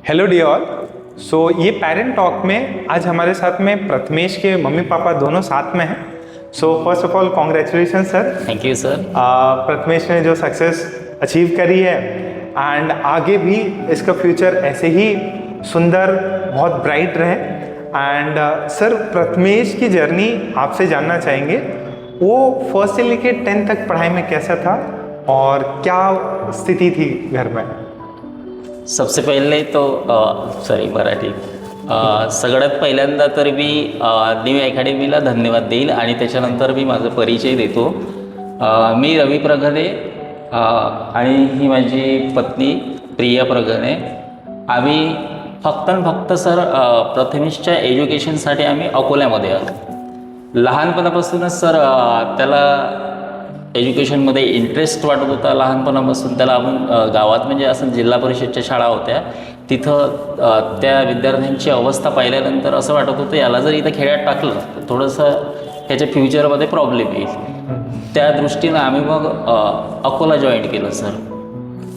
Hello dear all. So ये parent talk में आज हमारे साथ में प्रथमेश के मम्मी पापा दोनों साथ में हैं। So first of all congratulation sir. Thank you sir. Prathamesh ने जो सक्सेस अचीव करी है एंड आगे भी इसका फ्यूचर ऐसे ही सुंदर बहुत ब्राइट रहे। एंड सर प्रथमेश की जर्नी आपसे जानना चाहेंगे, वो फर्स्ट से लेके 10th तक पढ़ाई में कैसा था और क्या स्थिती थी घर में? सबसे पहिले तो सॉरी मराठी सगळ्यात पहिल्यांदा तर मी न्यू अकॅडमीला धन्यवाद देईल आणि त्याच्यानंतर मी माझा परिचय देतो। मी रवी प्रगणे आणि ही माझी पत्नी प्रिया प्रगणे। आम्ही फक्त सर प्रथमेशच्या एज्युकेशनसाठी आम्ही अकोल्यामध्ये आलो। लहानपणापासूनच सर त्याला एज्युकेशनमध्ये इंटरेस्ट वाटत होता। लहानपणापासून त्याला आपण गावात म्हणजे असं जिल्हा परिषदच्या शाळा होत्या तिथं त्या विद्यार्थ्यांची अवस्था पाहिल्यानंतर असं वाटत होतं याला जर इथं खेड्यात टाकलं तर थोडंसं ह्याच्या फ्युचरमध्ये प्रॉब्लेम येईल। त्या दृष्टीनं आम्ही मग अकोला जॉईन केलं सर।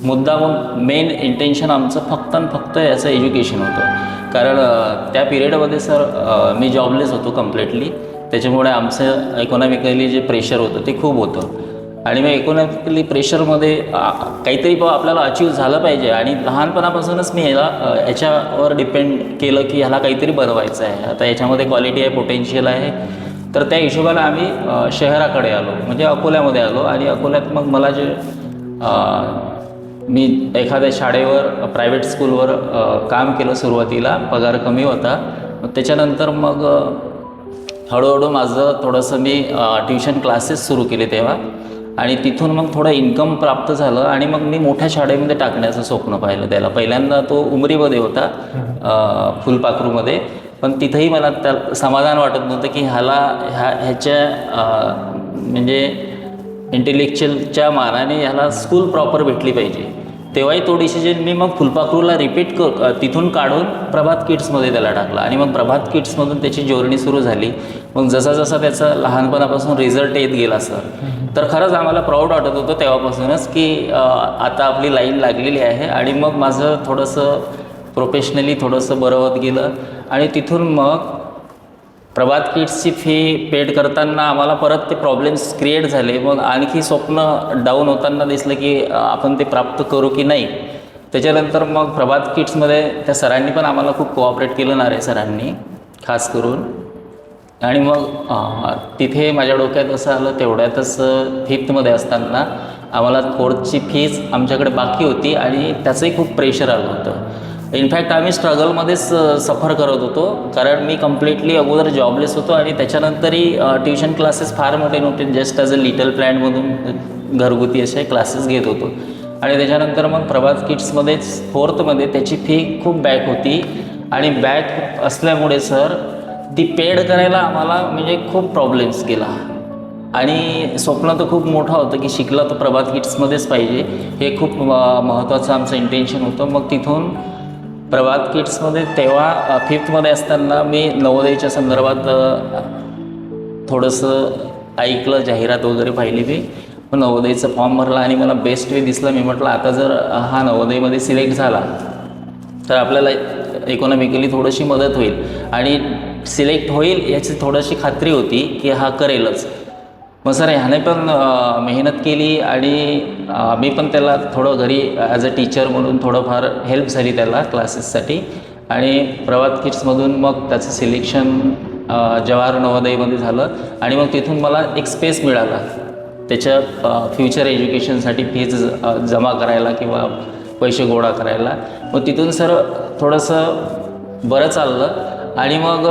मुद्दा मग मेन इंटेन्शन आमचं फक्त याचं एज्युकेशन होतं, कारण त्या पिरियडमध्ये सर मी जॉबलेस होतो कम्प्लिटली। त्याच्यामुळे आमचं इकॉनॉमिकली जे प्रेशर होतं ते खूप होतं आणि मग इकॉनॉमिकली प्रेशरमध्ये काहीतरी आपल्याला अचीव झालं पाहिजे आणि लहानपणापासूनच मी याच्यावर डिपेंड केलं की ह्याला काहीतरी बनवायचं आहे, आता याच्यामध्ये क्वालिटी आहे, पोटेन्शियल आहे। तर त्या हिशोबाने आम्ही शहराकडे आलो, म्हणजे अकोल्यामध्ये आलो आणि अकोल्यात मग मला जे मी एखाद्या शाळेवर प्रायव्हेट स्कूलवर काम केलं। सुरुवातीला पगार कमी होता, मग त्याच्यानंतर मग हळूहळू माझं थोडंसं मी ट्युशन क्लासेस सुरू केले तेव्हा आणि तिथून मग थोडं इन्कम प्राप्त झालं आणि मग मी मोठ्या शाळेमध्ये टाकण्याचं स्वप्न पाहिलं त्याला। पहिल्यांदा तो उमरीमध्ये होता, फुलपाखरूमध्ये, पण तिथंही मला त्या समाधान वाटत नव्हतं की ह्याच्या म्हणजे इंटेलेक्च्युअलच्या मानाने ह्याला स्कूल प्रॉपर भेटली पाहिजे। तेव्हाही तो डिसिजन मी मग फुलपाखरूला रिपीट तिथून काढून प्रभात किड्समध्ये त्याला टाकला आणि मग प्रभात किड्समधून त्याची जर्नी सुरू झाली। मग जसा त्याचा लहानपणापासून रिझल्ट येत गेला सर, तर खरंच आम्हाला प्राऊड वाटत होतं तेव्हापासूनच की आता आपली लाईन लागलेली आहे। आणि मग माझं थोडंसं प्रोफेशनली थोडंसं बरं होत गेलं आणि तिथून मग प्रभात किड्सची फी पेड करताना आम्हाला परत ते प्रॉब्लेम्स क्रिएट झाले। मग आणखी स्वप्न डाऊन होताना दिसलं की आपण ते प्राप्त करू की नाही। त्याच्यानंतर मग प्रभात किड्समध्ये त्या सरांनी पण आम्हाला खूप कोऑपरेट केलं, नारे सरांनी खास करून। आणि मग तिथे माझ्या डोक्यात असं आलं, तेवढ्यातच 5thमध्ये असताना आम्हाला 4thची फीज आमच्याकडे बाकी होती आणि त्याचंही खूप प्रेशर आलं होतं। इनफॅक्ट आम्ही स्ट्रगलमध्येच सफर करत होतो, कारण मी कम्प्लिटली अगोदर जॉबलेस होतो आणि त्याच्यानंतरही ट्युशन क्लासेस फार मोठे नव्हते, जस्ट ॲज अ लिटल प्लॅनमधून घरगुती असे क्लासेस घेत होतो। आणि त्याच्यानंतर मग प्रभात किड्समध्येच 4thमध्ये त्याची फी खूप बॅक होती आणि बॅक असल्यामुळे सर ती पेड करायला आम्हाला म्हणजे खूप प्रॉब्लेम्स गेला आणि स्वप्न तर खूप मोठं होतं की शिकला तर प्रभात किड्समध्येच पाहिजे, हे खूप महत्त्वाचं आमचं इंटेन्शन होतं। मग तिथून प्रभात किड्समध्ये तेव्हा 5thमध्ये असताना मी नवोदयच्या संदर्भात थोडंसं ऐकलं, जाहिरात वगैरे पाहिली मी, मग नवोदयचा फॉर्म भरला आणि मला बेस्ट वे दिसला। मी म्हटलं आता जर हा नवोदयमध्ये सिलेक्ट झाला तर आपल्याला इकॉनॉमिकली थोडीशी मदत होईल आणि सिलेक्ट होईल याची थोडीशी खात्री होती की हा करेलच। मग सर ह्याने पण मेहनत केली आणि मी पण त्याला थोडं घरी ॲज अ टीचर म्हणून थोडंफार हेल्प झाली त्याला क्लासेससाठी। आणि प्रभात किड्समधून मग त्याचं सिलेक्शन जवाहर नवोदयमध्ये झालं आणि मग तिथून मला एक स्पेस मिळाला त्याच्या फ्युचर एज्युकेशनसाठी फीज जमा करायला किंवा पैसे गोळा करायला। मग तिथून सर थोडंसं बरं चाललं आणि मग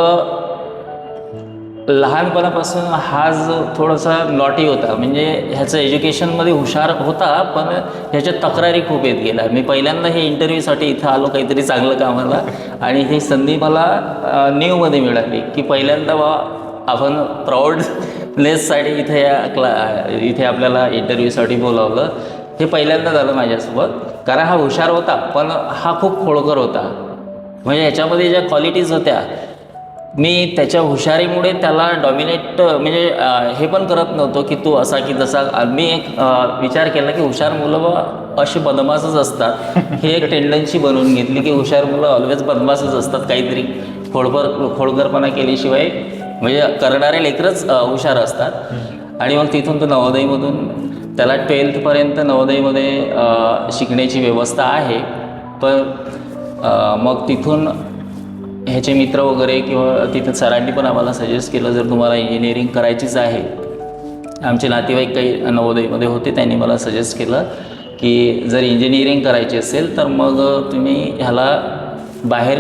लहानपणापासून हा जो थोडासा नॉटी होता, म्हणजे ह्याचं एज्युकेशनमध्ये हुशार होता पण ह्याच्या तक्रारी खूप येत गेल्या। मी पहिल्यांदा हे इंटरव्ह्यूसाठी इथं आलो काहीतरी चांगलं कामाला आणि ही संधी मला न्यूमध्ये मिळाली की पहिल्यांदा आपण प्राऊडनेससाठी इथे आपल्याला इंटरव्ह्यूसाठी बोलावलं। हे पहिल्यांदा झालं माझ्यासोबत, कारण हा हुशार होता पण हा खूप खोडकर होता। म्हणजे ह्याच्यामध्ये ज्या क्वालिटीज होत्या मी त्याच्या हुशारीमुळे त्याला डॉमिनेट म्हणजे हे पण करत नव्हतो की तू असा की तसा. मी एक विचार केला की हुशार मुलं अशी बदमाशच असतात. ही एक टेंडन्सी बनवून घेतली की हुशार मुलं ऑलवेज बदमाशच असतात, काहीतरी खोडकरपणा केल्याशिवाय म्हणजे करणारे लेकरच हुशार असतात. आणि मग तिथून तो नवोदयमधून त्याला 12th नवोदयमध्ये शिकण्याची व्यवस्था आहे. पण मग तिथून ह्याचे मित्र वगैरे किंवा तिथं सरांनी पण आम्हाला सजेस्ट केलं, जर तुम्हाला इंजिनिअरिंग करायचीच आहे. आमचे नातेवाईक काही नवोदयमध्ये होते, त्यांनी मला सजेस्ट केलं की जर इंजिनिअरिंग करायची असेल तर मग तुम्ही ह्याला बाहेर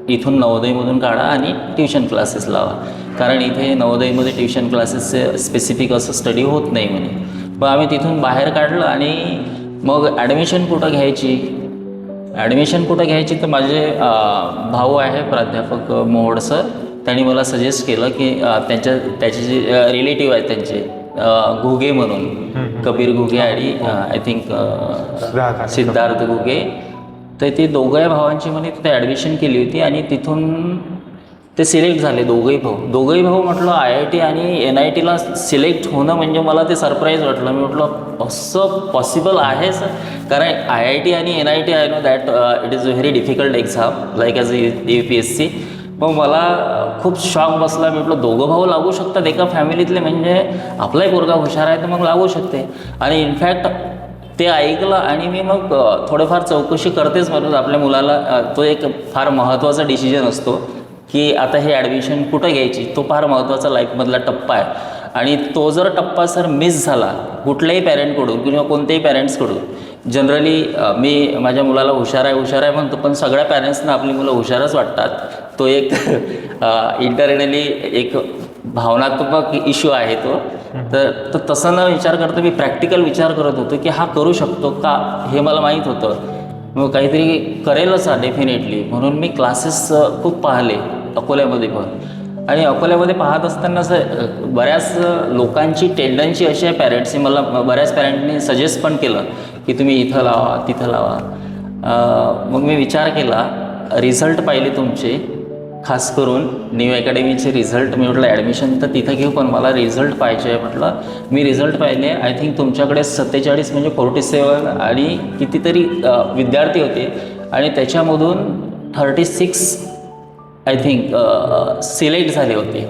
इथून नवोदयमधून काढा आणि ट्युशन क्लासेस लावा, कारण इथे नवोदयमध्ये ट्युशन क्लासेसचे स्पेसिफिक असं स्टडी होत नाही म्हणे. मग आम्ही तिथून बाहेर काढलं आणि मग ॲडमिशन कुठं घ्यायची तर माझे भाऊ आहे प्राध्यापक मोहोड सर, त्यांनी मला सजेस्ट केलं की त्याचे जे रिलेटिव्ह आहेत त्यांचे घुगे म्हणून, कबीर घुगे आणि आय थिंक सिद्धार्थ घुगे, तर ते दोघं भावांची म्हणे तिथे ॲडमिशन केली होती आणि तिथून ते सिलेक्ट झाले दोघंही भाऊ. म्हटलं IIT आणि NITला सिलेक्ट होणं म्हणजे मला ते सरप्राईज वाटलं. मी म्हटलं असं पॉसिबल आहे सर, कारण IIT आणि NIT I know that it is a very difficult exam like as UPSC. मग मला खूप शॉक बसला. मी म्हटलं दोघं भाऊ लागू शकतात एका फॅमिलीतले, म्हणजे आपलाही पोरगा हुशार आहे तर मग लागू शकते. आणि इनफॅक्ट ते ऐकलं आणि मी मग थोडंफार चौकशी करतेच म्हणून आपल्या मुलाला. तो एक फार महत्त्वाचा डिसिजन असतो की आता हे ॲडमिशन कुठं घ्यायची, तो फार महत्त्वाचा लाईफमधला टप्पा आहे. आणि तो जर टप्पा सर मिस झाला कुठल्याही पॅरेंटकडून किंवा कोणत्याही पॅरेंट्सकडून, जनरली मी माझ्या मुलाला हुशार आहे म्हणतो, पण सगळ्या पॅरेंट्सना आपली मुलं हुशारच वाटतात. तो एक इंटरनली एक भावनात्मक इश्यू आहे तो. तर तसं न विचार करता मी प्रॅक्टिकल विचार करत होतो की हा करू शकतो का, हे मला माहीत होतं. मग काहीतरी करेलच हा डेफिनेटली, म्हणून मी क्लासेस खूप पाहिले अकोल्यामध्ये पण. आणि अकोल्यामध्ये पाहत असताना बऱ्याच लोकांची टेंडन्सी अशी आहे, पॅरेंट्सनी मला बऱ्याच पॅरेंटनी सजेस्ट पण केलं की तुम्ही इथं लावा तिथं लावा. मग मी विचार केला, रिझल्ट पाहिले तुमचे, खास करून न्यू अकॅडमीचे रिझल्ट. मी म्हटलं ॲडमिशन तर तिथं घेऊ, पण मला रिझल्ट पाहिजे आहे. म्हटलं मी रिझल्ट पाहिले, आय थिंक तुमच्याकडे 47 म्हणजे 47 आणि कितीतरी विद्यार्थी होते आणि त्याच्यामधून 36 आय थिंक सिलेक्ट झाले होते.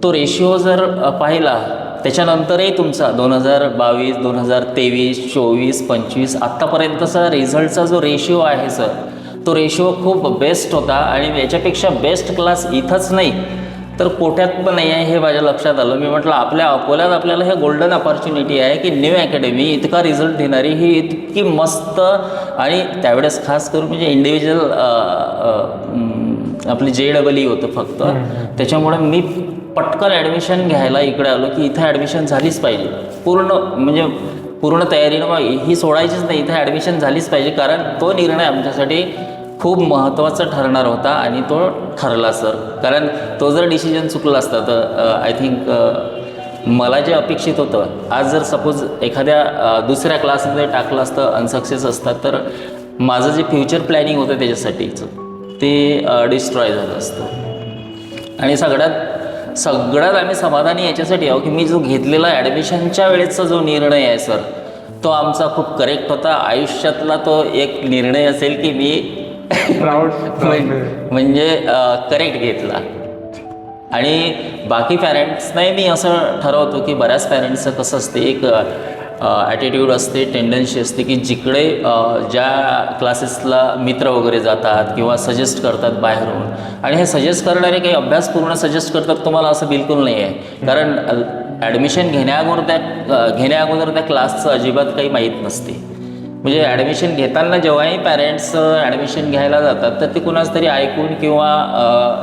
तो रेशिओ जर पाहिला त्याच्यानंतरही तुमचा 2022, 2023, 24, 25 आत्तापर्यंतचा रिझल्टचा जो रेशिओ आहे सर, तो रेशिओ खूप बेस्ट होता. आणि याच्यापेक्षा बेस्ट क्लास इथंच नाही तर कोट्यात पण नाही आहे, हे माझ्या लक्षात आलं. मी म्हटलं आपल्या अकोल्यात आपल्याला हे गोल्डन अपॉर्च्युनिटी आहे की न्यू अकॅडमी इतका रिझल्ट देणारी, ही इतकी मस्त. आणि त्यावेळेस खास करून म्हणजे इंडिव्हिज्युअल आपली JEE होतं फक्त, त्याच्यामुळे मी पटकन ॲडमिशन घ्यायला इकडे आलो की इथं ॲडमिशन झालीच पाहिजे. पूर्ण तयारीनं मग ही सोडायचीच नाही, इथं ॲडमिशन झालीच पाहिजे, कारण तो निर्णय आमच्यासाठी खूप महत्त्वाचा ठरणार होता आणि तो ठरला सर. कारण तो जर डिसिजन चुकला असता तर आय थिंक मला जे अपेक्षित होतं, आज जर सपोज एखाद्या दुसऱ्या क्लासमध्ये टाकलं असतं, अनसक्सेस असतात, तर माझं जे फ्युचर प्लॅनिंग होतं त्याच्यासाठीचं ते डिस्ट्रॉय झालं असतं. आणि सगळ्यात आम्ही समाधानी याच्यासाठी आहो की मी जो घेतलेला ॲडमिशनच्या वेळेचा जो निर्णय आहे सर, तो आमचा खूप करेक्ट होता. आयुष्यातला तो एक निर्णय असेल की मी म्हणजे करेक्ट घेतला. आणि बाकी पॅरेंट्सनाही मी असं ठरवतो की बऱ्याच पॅरेंट्सचं कसं असते, एक ॲटिट्यूड असते, टेंडन्सी असते की जिकडे ज्या क्लासेसला मित्र वगैरे जातात किंवा सजेस्ट करतात बाहेरून, आणि हे सजेस्ट करणारे काही अभ्यासपूर्ण सजेस्ट करतात तुम्हाला, असं बिलकुल नाही आहे. कारण ॲडमिशन घेण्याअगोदर त्या क्लासचं अजिबात काही माहीत नसते. म्हणजे ॲडमिशन घेताना जेव्हाही पॅरेंट्स ॲडमिशन घ्यायला जातात तर ते कुणाच तरी ऐकून किंवा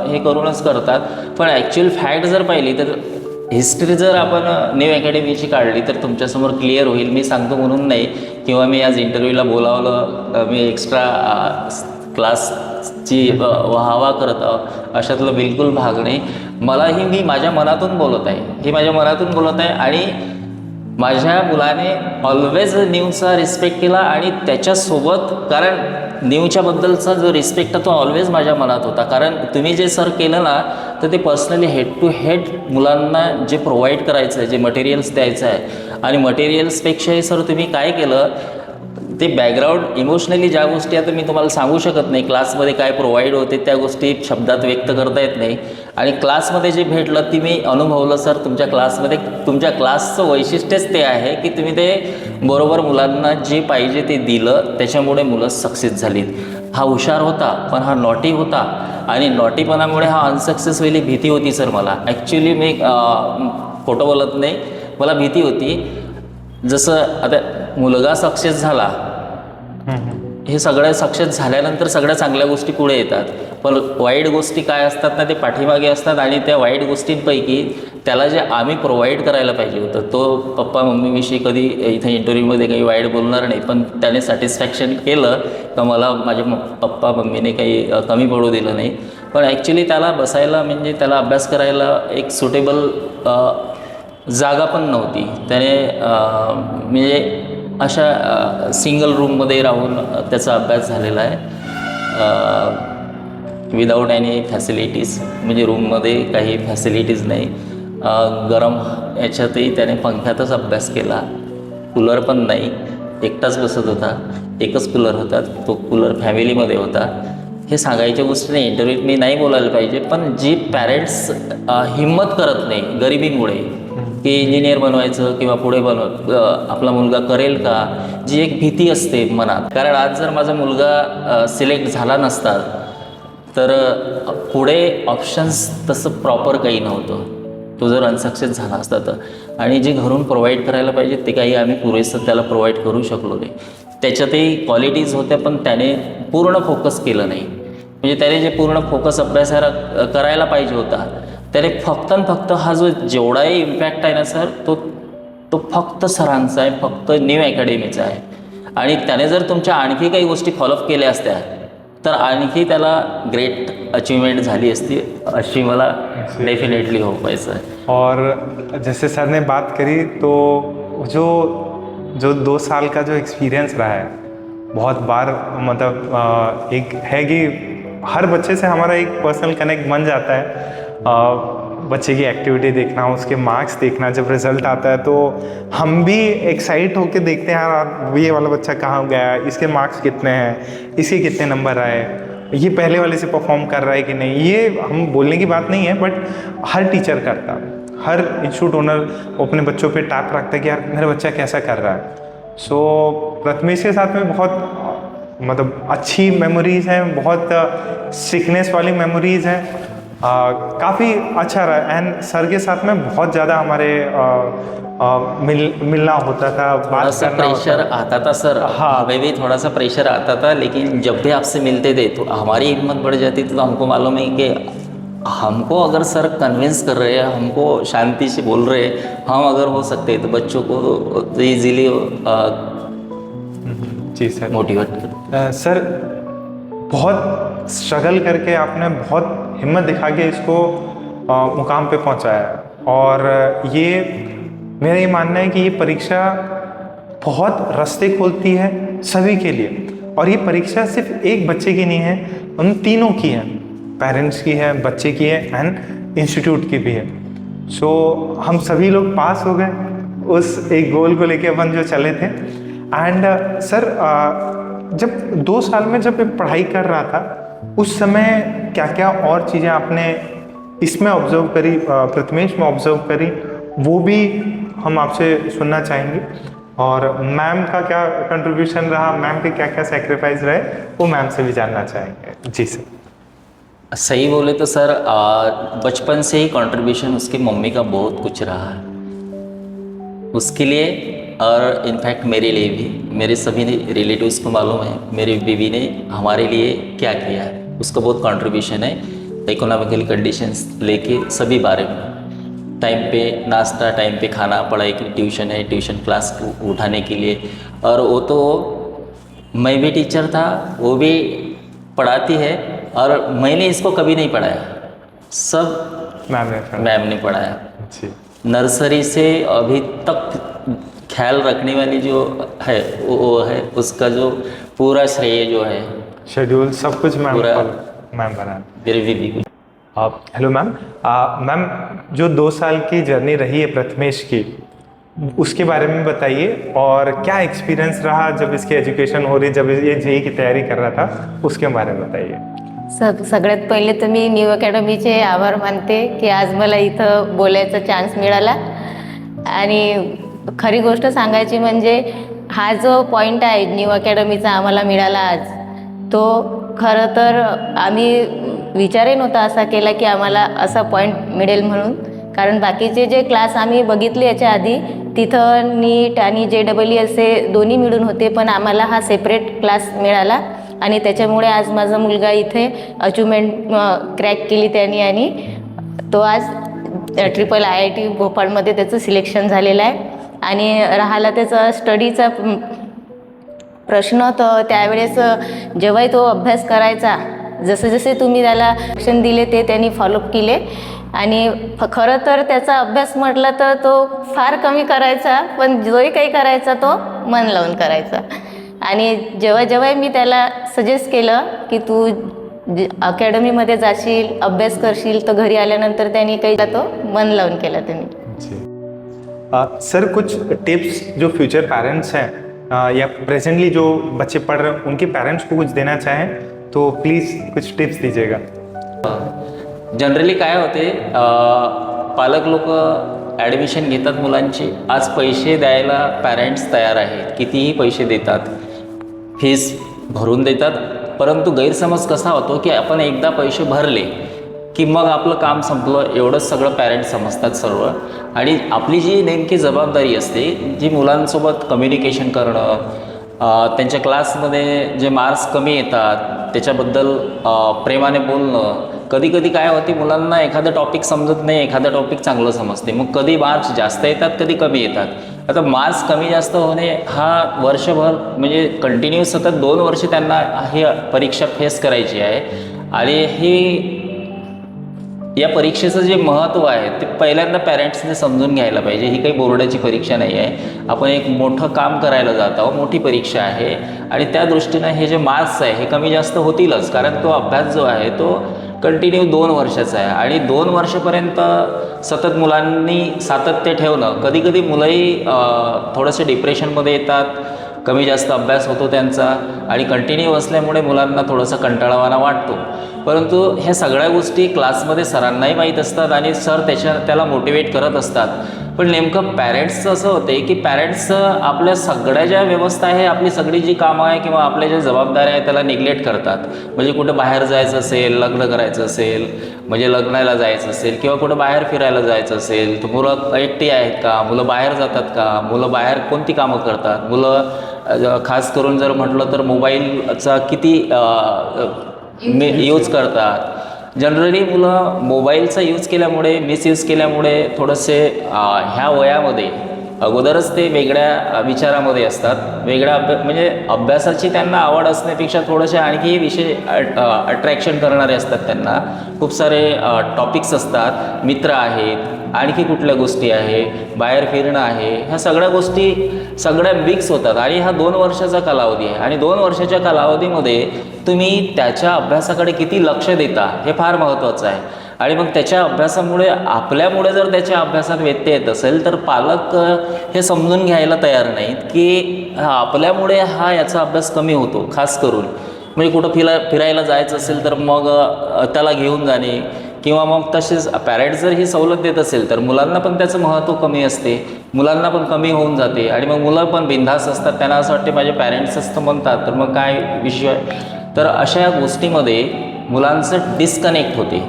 हे करूनच करतात. पण ॲक्च्युअल फॅक्ट जर पाहिली तर हिस्ट्री जर आपण न्यू अकॅडमीची काढली तर तुमच्यासमोर क्लिअर होईल. मी सांगतो म्हणून नाही किंवा मी आज इंटरव्ह्यूला बोलावलं, मी एक्स्ट्रा क्लासची वाहवा करत आहो, अशातलं बिलकुल भाग नाही. मी माझ्या मनातून बोलत आहे, आणि माझ्या मुलाने ऑलवेज न्यूचा रिस्पेक्ट केला आणि त्याच्यासोबत, कारण न्यूच्या बद्दलचा जो रिस्पेक्ट तो ऑलवेज माझ्या मनात होता. कारण तुम्ही जे सर केलं ना, तर ते पर्सनली हेड टू हेड मुलांना जे प्रोव्हाइड करायचं आहे, जे मटेरियल्स द्यायचं आहे, आणि मटेरियल्सपेक्षाही सर तुम्ही काय केलं, ते बॅकग्राऊंड इमोशनली ज्या गोष्टी आता मी तुम्हाला सांगू शकत नाही, क्लासमध्ये काय प्रोव्हाइड होते त्या गोष्टी शब्दात व्यक्त करता येत नाही. आणि क्लासमध्ये जे भेटलं ती मी अनुभवलं सर तुमच्या क्लासमध्ये. तुमच्या क्लासचं वैशिष्ट्यच ते आहे की तुम्ही ते बरोबर मुलांना जे पाहिजे ते दिलं, त्याच्यामुळे मुलं सक्सेस झालीत. हा हुशार होता पण हा नॉटी होता, आणि नॉटीपणामुळे हा अनसक्सेस व्हायली भीती होती सर मला. ॲक्च्युली मी खोटं बोलत नाही, मला भीती होती. जसं आता मुलगा सक्सेस झाला, हे सगळ्या सक्सेस झाल्यानंतर सगळ्या चांगल्या गोष्टी पुढे येतात, पण वाईट गोष्टी काय असतात ना, ते पाठीमागे असतात. आणि त्या वाईट गोष्टींपैकी त्याला जे आम्ही प्रोव्हाइड करायला पाहिजे होतं, तो पप्पा मम्मीविषयी कधी इथे इंटरव्ह्यूमध्ये काही वाईट बोलणार नाही, पण त्याने सॅटिस्फॅक्शन केलं तर मला माझ्या पप्पा मम्मीने काही कमी पडू दिलं नाही. पण ॲक्च्युली त्याला बसायला, म्हणजे त्याला अभ्यास करायला एक सुटेबल जागा पण नव्हती. त्याने म्हणजे अशा सिंगल रूममध्ये राहून त्याचा अभ्यास झालेला आहे, विदाऊट एनी फॅसिलिटीज. म्हणजे रूममध्ये काही फॅसिलिटीज नाही, गरम याच्यातही त्याने पंख्यातच अभ्यास केला. कूलर पण नाही, एकटाच बसत होता, एकच कूलर होता, तो कूलर फॅमिलीमध्ये होता. हे सांगायच्या गोष्टी नाही, इंटरव्ह्यूत मी नाही बोलायला पाहिजे, पण जी पॅरेंट्स हिंमत करत नाही गरिबीमुळे की इंजिनियर बनवायचं किंवा पुढे आपला मुलगा करेल का, जी एक भीती असते मनात. कारण आज जर माझा मुलगा सिलेक्ट झाला नसता तर पुढे ऑप्शन्स तसं प्रॉपर काही नव्हतं, तो जर अनसक्सेस झाला असता तर. आणि जे घरून प्रोव्हाइड करायला पाहिजे ते काही आम्ही पुरेसं त्याला प्रोव्हाइड करू शकलो नाही. त्याच्यातही क्वालिटीज होत्या पण त्याने पूर्ण फोकस केलं नाही. म्हणजे त्याने जे पूर्ण फोकस अभ्यासाला करायला पाहिजे होता, त्याने फक्त हा जो जेवढाही इम्पॅक्ट आहे ना सर, तो फक्त सरांचा आहे, फक्त न्यू अकॅडमीचा आहे. आणि त्याने जर तुमच्या आणखी काही गोष्टी फॉलोअप केल्या असत्या तर आणखी त्याला ग्रेट अचीवमेंट झाली असती, अशी मला डेफिनेटली होपायचं आहे. और जैसे सर ने बात करी तो जो 2 साल का जो एक्सपीरियंस रहा है, बहुत बार मतलब एक है कि हर बच्चे से हमारा एक पर्सनल कनेक्ट बन जाता है. बच्चे की एक्टिविटी देखना, उसके मार्क्स देखना, जब रिज़ल्ट आता है तो हम भी एक्साइट होकर देखते हैं, यार ये वाला बच्चा कहाँ गया, इसके मार्क्स कितने हैं, इसके कितने नंबर आए, ये पहले वाले से परफॉर्म कर रहा है कि नहीं. ये हम बोलने की बात नहीं है, बट हर टीचर करता, हर इंस्टीट्यूट ओनर अपने बच्चों पे टैप रखता है कि यार मेरा बच्चा कैसा कर रहा है. सो प्रथमेश के साथ में बहुत मतलब अच्छी मेमोरीज़ हैं, बहुत सीखनेस वाली मेमोरीज़ हैं. काफ़ी अच्छा रहा. एंड सर के साथ में बहुत ज़्यादा हमारे मिलना होता था, थोड़ा सा प्रेशर आता था सर. हाँ, हमें भी थोड़ा सा प्रेशर आता था, लेकिन जब भी आपसे मिलते थे तो हमारी हिम्मत बढ़ जाती थी. तो हमको मालूम है कि हमको अगर सर कन्विंस कर रहे हैं, हमको शांति से बोल रहे हैं, हम अगर हो सकते हैं तो बच्चों को ईजीली जी सर मोटिवेट करते. सर बहुत स्ट्रगल करके आपने बहुत हिम्मत दिखा के इसको मुकाम पे पहुंचाया. और ये मेरा ये मानना है कि ये परीक्षा बहुत रास्ते खोलती है सभी के लिए. और ये परीक्षा सिर्फ एक बच्चे की नहीं है, उन तीनों की है, पेरेंट्स की है, बच्चे की है एंड इंस्टीट्यूट की भी है. सो हम सभी लोग पास हो गए उस एक गोल को लेके अपन जो चले थे. एंड सर जब 2 साल में जब पढ़ाई कर रहा था उस समय क्या क्या और चीज़ें आपने इसमें ऑब्जर्व करी, प्रथमेश में ऑब्जर्व करी, वो भी हम आपसे सुनना चाहेंगे. और मैम का क्या कंट्रीब्यूशन रहा, मैम के क्या क्या सेक्रीफाइस रहे, वो मैम से भी जानना चाहेंगे. जी सर. सही बोले तो सर बचपन से ही कंट्रीब्यूशन उसकी मम्मी का बहुत कुछ रहा है उसके लिए, और इनफैक्ट मेरे लिए भी. मेरे सभी रिलेटिव्स को मालूम है मेरी बीवी ने हमारे लिए क्या किया है. उसका बहुत कंट्रीब्यूशन है इकोनॉमिकली कंडीशंस लेके सभी बारे में. टाइम पे नाश्ता, टाइम पे खाना, पढ़ाई की ट्यूशन है, ट्यूशन क्लास को उठाने के लिए. और वो तो मैं भी टीचर था, वो भी पढ़ाती है, और मैंने इसको कभी नहीं पढ़ाया, सब मैम ने पढ़ाया. जी. नर्सरी से अभी तक ख्याल रखने वाली जो है वो है, उसका जो पूरा श्रेय जो है शेड्यूल सब कुछ मैम पूरा मैम बना। मेरे बीबी को। Hello ma'am. मैम जो 2 साल की जर्नी रही है प्रथमेश की, उसके बारे में बताइए, और क्या एक्सपीरियंस रहा जब इसकी एज्युकेशन हो रही, जब ये जेई की तयारी कर रहा था, उसके बारे में बताइए। सगळ्यात पहिले तर मी न्यू अकॅडमीचे आभार मानते की आज मला इथं बोलायचा चान्स मिळाला. आणि खरी गोष्ट सांगायची म्हणजे हा जो पॉईंट आहे न्यू अकॅडमीचा आम्हाला मिळाला आज, तो खरं तर आम्ही विचारही नव्हता असा केला की आम्हाला असा पॉईंट मिळेल म्हणून. कारण बाकीचे जे क्लास आम्ही बघितले याच्या आधी तिथं नीट आणि JEE असे दोन्ही मिळून होते, पण आम्हाला हा सेपरेट क्लास मिळाला. आणि त्याच्यामुळे आज माझा मुलगा इथे अचिव्हमेंट क्रॅक केली त्यांनी, आणि तो आज IIT भोपाळमध्ये त्याचं सिलेक्शन झालेलं आहे. आणि राहिला त्याचा स्टडीचा प्रश्न, तर त्यावेळेस जेव्हाही तो अभ्यास करायचा, जसे जसे तुम्ही त्याला शिक्षण दिले ते त्यांनी फॉलोअप केले. आणि खरं तर त्याचा अभ्यास म्हटलं तर तो फार कमी करायचा, पण जोही काही करायचा तो मन लावून करायचा. आणि जेव्हा मी त्याला सजेस्ट केलं की तू अकॅडमीमध्ये जाशील, अभ्यास करशील, तर घरी आल्यानंतर त्यांनी काही तो मन लावून केला त्यांनी. सर कुछ टिप्स जो फ्यूचर पेरेंट्स हैं या प्रेजेंटली जो बच्चे पढ़ रहे हैं उनके पेरेंट्स को कुछ देना चाहें तो प्लीज़ कुछ टिप्स दीजिएगा. जनरली काय होते, पालक लोक ॲडमिशन घेतात मुलांची, आज पैसे द्यायला पॅरेंट्स तयार आहेत, कितीही पैसे देतात, फीस भरून देतात. परंतु गैरसमज कसा होतो की आपण एकदा पैसे भरले की मग आपलं काम संपलं एवढंच सगळं पॅरेंट्स समजतात सर्व. आणि आपली जी नेमकी जबाबदारी असते, जी मुलांसोबत कम्युनिकेशन करणं, त्यांच्या क्लासमध्ये जे मार्क्स कमी येतात त्याच्याबद्दल प्रेमाने बोलणं. कधी कधी काय होते, मुलांना एखादं टॉपिक समजत नाही, एखादं टॉपिक चांगलं समजते, मग कधी मार्क्स जास्त येतात, कधी कमी येतात. आता मार्क्स कमी जास्त होणे हा वर्षभर म्हणजे कंटिन्यू सतत 2 वर्ष त्यांना ही परीक्षा फेस करायची आहे. आणि ही या परीक्षेचं जे महत्त्व आहे ते पहिल्यांदा पॅरेंट्सने समजून घ्यायला पाहिजे. ही काही बोर्डाची परीक्षा नाही आहे, आपण एक मोठं काम करायला जात आहोत, मोठी परीक्षा आहे. आणि त्या दृष्टीनं हे जे मार्क्स आहे हे कमी जास्त होतीलच, कारण तो अभ्यास जो आहे तो कंटिन्यू 2 वर्षाचा आहे. आणि 2 वर्षापर्यंत सतत मुलांनी सातत्य ठेवणं, कधी कधी मुलंही थोडंसं डिप्रेशनमध्ये येतात, कमी जास्त अभ्यास होतो त्यांचा, आणि कंटिन्यू असल्यामुळे मुलांना थोडंसं कंटाळावाना वाटतो. परंतु ह्या सगळ्या गोष्टी क्लासमध्ये सरांनाही माहीत असतात आणि सर त्याला मोटिवेट करत असतात. पण नेमकं पॅरेंट्सचं असं होते की पॅरेंट्स आपल्या सगळ्या ज्या व्यवस्था आहे, आपली सगळी जी कामं आहे किंवा आपल्या ज्या जबाबदाऱ्या आहेत त्याला निग्लेक्ट करतात. म्हणजे कुठं बाहेर जायचं असेल, लग्न करायचं असेल, म्हणजे लग्नाला जायचं असेल, किंवा कुठं बाहेर फिरायला जायचं असेल, तर मुलं एकटी आहेत का, मुलं बाहेर जातात का, मुलं बाहेर कोणती कामं करतात, मुलं खास करून जर म्हटलं तर मोबाईलचा किती यूज करतात. जनरली मुलं मोबाईलचा यूज केल्यामुळे, मिसयूज केल्यामुळे थोडंसे ह्या वयामध्ये अगोदरच ते वेगळ्या विचारामध्ये असतात. वेगळ्या म्हणजे अभ्यासाची त्यांना आवड असण्यापेक्षा थोडेसे आणखी विषय अट्रॅक्शन करणारे असतात. त्यांना खूप सारे टॉपिक्स असतात, मित्र आहेत, आणखी कुठल्या गोष्टी आहे, बाहेर फिरणं आहे, ह्या सगळ्या गोष्टी सगळ्या मिक्स होतात. आणि हा 2 वर्षाचा कालावधी आहे. आणि 2 वर्षाच्या कालावधीमध्ये तुम्ही त्याच्या अभ्यासाकडे किती लक्ष देता हे फार महत्त्वाचं आहे. आणि मग त्याच्या अभ्यासामुळे आपल्यामुळे जर त्याच्या अभ्यासात व्यत्यय येत असेल तर पालक हे समजून घ्यायला तयार नाहीत की आपल्यामुळे याचा अभ्यास कमी होतो. खास करून म्हणजे कुठं फिरायला जायचं असेल तर मग त्याला घेऊन जाणे, किंवा मग तसेच पॅरेंट्स जर ही सवलत देत असेल तर मुलांना पण त्याचं महत्त्व कमी असते, मुलांना पण कमी होऊन जाते. आणि मग मुलं पण बिनधास्त असतात, त्यांना असं वाटते माझे पॅरेंट्स असतं म्हणतात तर मग काय विषय. तर अशा गोष्टीमध्ये मुलांचं डिस्कनेक्ट होते.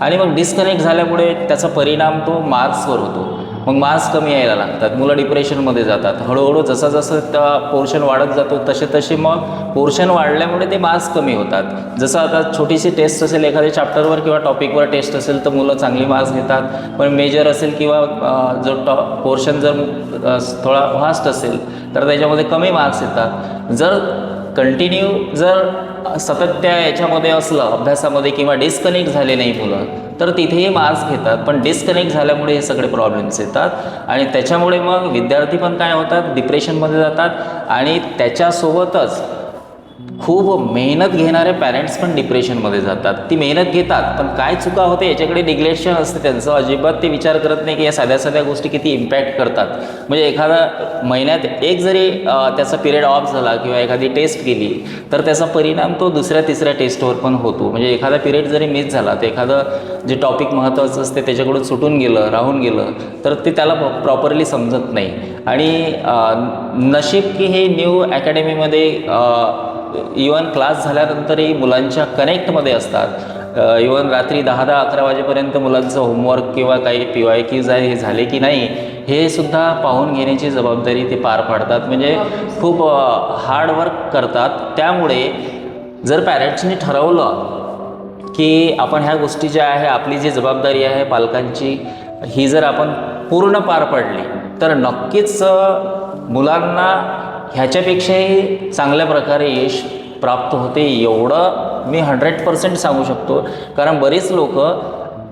आणि मग डिस्कनेक्ट झाल्यामुळे त्याचा परिणाम तो मार्क्सवर होतो. मग मार्क्स कमी यायला लागतात, मुलं डिप्रेशनमध्ये जातात. हळूहळू जसं जसं त्या पोर्शन वाढत जातो तसे मग पोर्शन वाढल्यामुळे ते मार्क्स कमी होतात. जसं आता छोटीशी टेस्ट असेल, एखाद्या चॅप्टरवर किंवा टॉपिकवर टेस्ट असेल तर मुलं चांगली मार्क्स घेतात. पण मेजर असेल किंवा जो पोर्शन जर थोडा व्हास्ट असेल तर त्याच्यामध्ये कमी मार्क्स येतात. जर कंटिन्यू जर सतत त्या याच्यामध्ये असलं अभ्यासामध्ये किंवा डिस्कनेक्ट झाले नाही मुलं तर तिथेही मार्क्स घेतात, पण डिस्कनेक्ट झाल्यामुळे हे सगळे प्रॉब्लेम्स येतात आणि त्याच्यामुळे मग विद्यार्थी पण काय होतात, डिप्रेशनमध्ये जातात आणि त्याच्यासोबतच खूप मेहनत घेणारे पॅरेंट्स पण डिप्रेशनमध्ये जातात. ती मेहनत घेतात पण काय चुका होते याच्याकडे निग्लेक्शन असते त्यांचं, अजिबात ते विचार करत नाही की या साध्या साध्या गोष्टी किती इम्पॅक्ट करतात. म्हणजे एखादा महिन्यात एक जरी त्याचा पिरियड ऑफ झाला किंवा एखादी टेस्ट केली तर त्याचा परिणाम तो दुसऱ्या तिसऱ्या टेस्टवर पण होतो. म्हणजे एखादा पिरियड जरी मिस झाला तर एखादं जे टॉपिक महत्त्वाचं असते त्याच्याकडून सुटून गेलं, राहून गेलं तर ते त्याला प्रॉपरली समजत नाही. आणि नशीब की हे न्यू अकॅडमीमध्ये इवन क्लास झाल्यानंतरही मुलांच्या कनेक्टमध्ये असतात. इवन रात्री 10-11 वाजेपर्यंत मुलांचं होमवर्क किंवा काही PYQs आहे हे झाले की नाही हे सुद्धा पाहून घेण्याची जबाबदारी ते पार पाडतात. म्हणजे खूप हार्डवर्क करतात. त्यामुळे जर पॅरेंट्सनी ठरवलं की आपण ह्या गोष्टी ज्या आहे आपली जी जबाबदारी आहे पालकांची ही जर आपण पूर्ण पार पाडली तर नक्कीच मुलांना ह्याच्यापेक्षाही चांगल्या प्रकारे यश प्राप्त होते, एवढं मी 100% सांगू शकतो. कारण बरीच लोक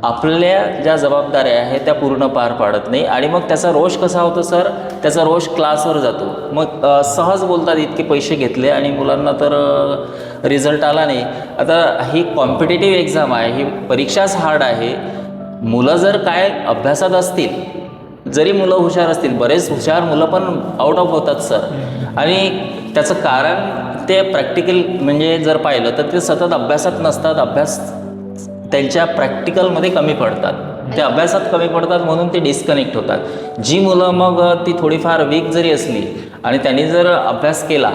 आपल्या ज्या जबाबदाऱ्या आहेत त्या पूर्ण पार पाडत नाही आणि मग त्याचा रोष कसा होतो सर, त्याचा रोष क्लासवर जातो. मग सहज बोलतात इतके पैसे घेतले आणि मुलांना तर रिझल्ट आला नाही. आता ही कॉम्पिटिटिव्ह एक्झाम आहे, ही परीक्षाच हार्ड आहे. मुलं जर काय अभ्यासात असतील, जरी मुलं हुशार असतील, बरेच हुशार मुलं पण आउट ऑफ होतात सर. आणि त्याचं कारण ते प्रॅक्टिकल म्हणजे जर पाहिलं तर ते सतत अभ्यासात नसतात, अभ्यास त्यांच्या प्रॅक्टिकलमध्ये कमी पडतात, ते अभ्यासात कमी पडतात म्हणून ते डिस्कनेक्ट होतात. जी मुलं मग ती थोडीफार वीक जरी असली आणि त्यांनी जर अभ्यास केला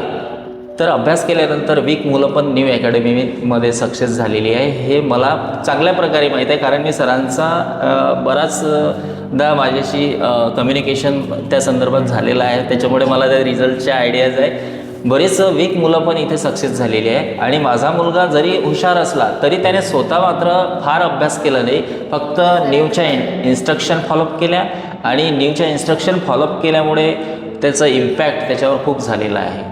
तर अभ्यास केल्यानंतर वीक मुलं पण न्यू अकॅडमीमध्ये सक्सेस झालेली आहे हे मला चांगल्या प्रकारे माहीत आहे. कारण मी सरांचा बराचदा माझ्याशी कम्युनिकेशन त्या संदर्भात झालेलं आहे, त्याच्यामुळे मला त्या रिझल्टच्या आयडियाज आहे. बरेच वीक मुलं पण इथे सक्सेस झालेली आहे. आणि माझा मुलगा जरी हुशार असला तरी त्याने स्वतः मात्र फार अभ्यास केला नाही, फक्त न्यूच्या इन्स्ट्रक्शन फॉलोअप केल्या आणि न्यूच्या इन्स्ट्रक्शन फॉलोअप केल्यामुळे त्याचं इम्पॅक्ट त्याच्यावर खूप झालेला आहे.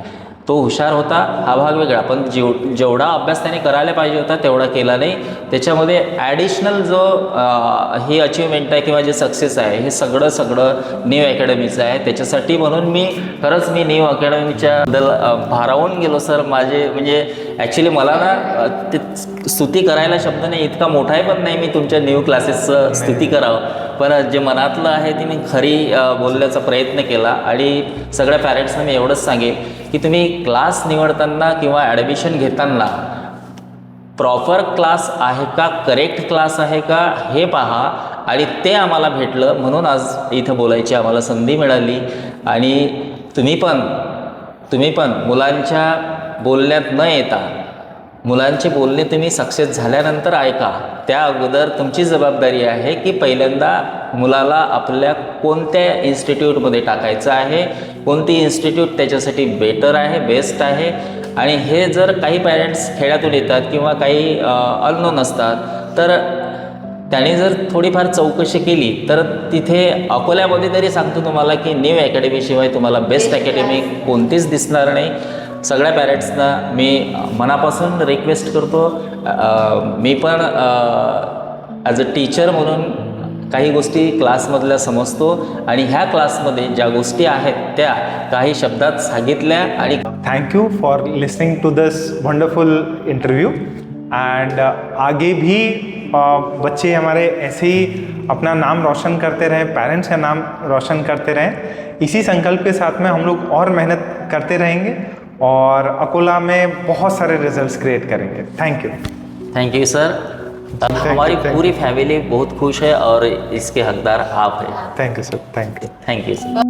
तो हुशार होता हा भाग वेगळा, पण जेवढा अभ्यास त्याने करायला पाहिजे होता तेवढा केला नाही. त्याच्यामध्ये ॲडिशनल जो ही अचिव्हमेंट आहे किंवा जे सक्सेस आहे हे सगळं न्यू अकॅडमीचं आहे. त्याच्यासाठी म्हणून मी न्यू अकॅडमीच्या बद्दल भारावून गेलो सर. माझे म्हणजे ॲक्च्युली मला ना ते स्तुती करायला शब्द नाही, इतका मोठा आहे पण नाही मी तुमच्या न्यू क्लासेसचं स्तुती करावं, पण जे मनातलं आहे ती मी खरी बोलण्याचा प्रयत्न केला. आणि सगळ्या पॅरेंट्सना मी एवढंच सांगेन की तुम्ही क्लास निवडताना किंवा ॲडमिशन घेताना प्रॉपर क्लास आहे का, करेक्ट क्लास आहे का हे पहा. आणि ते आम्हाला भेटलं म्हणून आज इथं बोलायची आम्हाला संधी मिळाली. आणि तुम्ही पण मुलांच्या बोलण्यात न येता मुलांचे बोलणे तुम्ही सक्सेस झाल्यानंतर ऐका. त्या अगोदर तुमची जबाबदारी आहे की पहिल्यांदा मुलाला आपल्या कोणत्या इन्स्टिट्यूटमध्ये टाकायचं आहे, कोणती इन्स्टिट्यूट त्याच्यासाठी बेटर आहे, बेस्ट आहे. आणि हे जर काही पॅरेंट्स खेड्यातून येतात किंवा काही अननोन असतात तर त्याने जर थोडीफार चौकशी केली तर तिथे अकोल्यामध्ये तरी सांगतो तुम्हाला की न्यू अकॅडमीशिवाय तुम्हाला बेस्ट अकॅडमी कोणतीच दिसणार नाही. सगळ्या पॅरेंट्सना मी मनापासून रिक्वेस्ट करतो. मी पण ॲज अ टीचर म्हणून काही गोष्टी क्लासमधल्या समजतो आणि ह्या क्लासमध्ये ज्या गोष्टी आहेत त्या काही शब्दात सांगितल्या. आणि thank you for listening to this wonderful interview and आगे भी बच्चे हमारे ऐसे ही अपना नाम रोशन करते रहें, पेरेंट्स का नाम रोशन करते रहें. इसी संकल्प के साथ में हम लोग और मेहनत करते रहेंगे और अकोला में बहुत सारे रिजल्ट्स क्रिएट करेंगे. Thank you sir. हमारी पूरी फैमिली बहुत खुश है और इसके हकदार आप हैं. Thank you sir. Thank you. Thank you sir.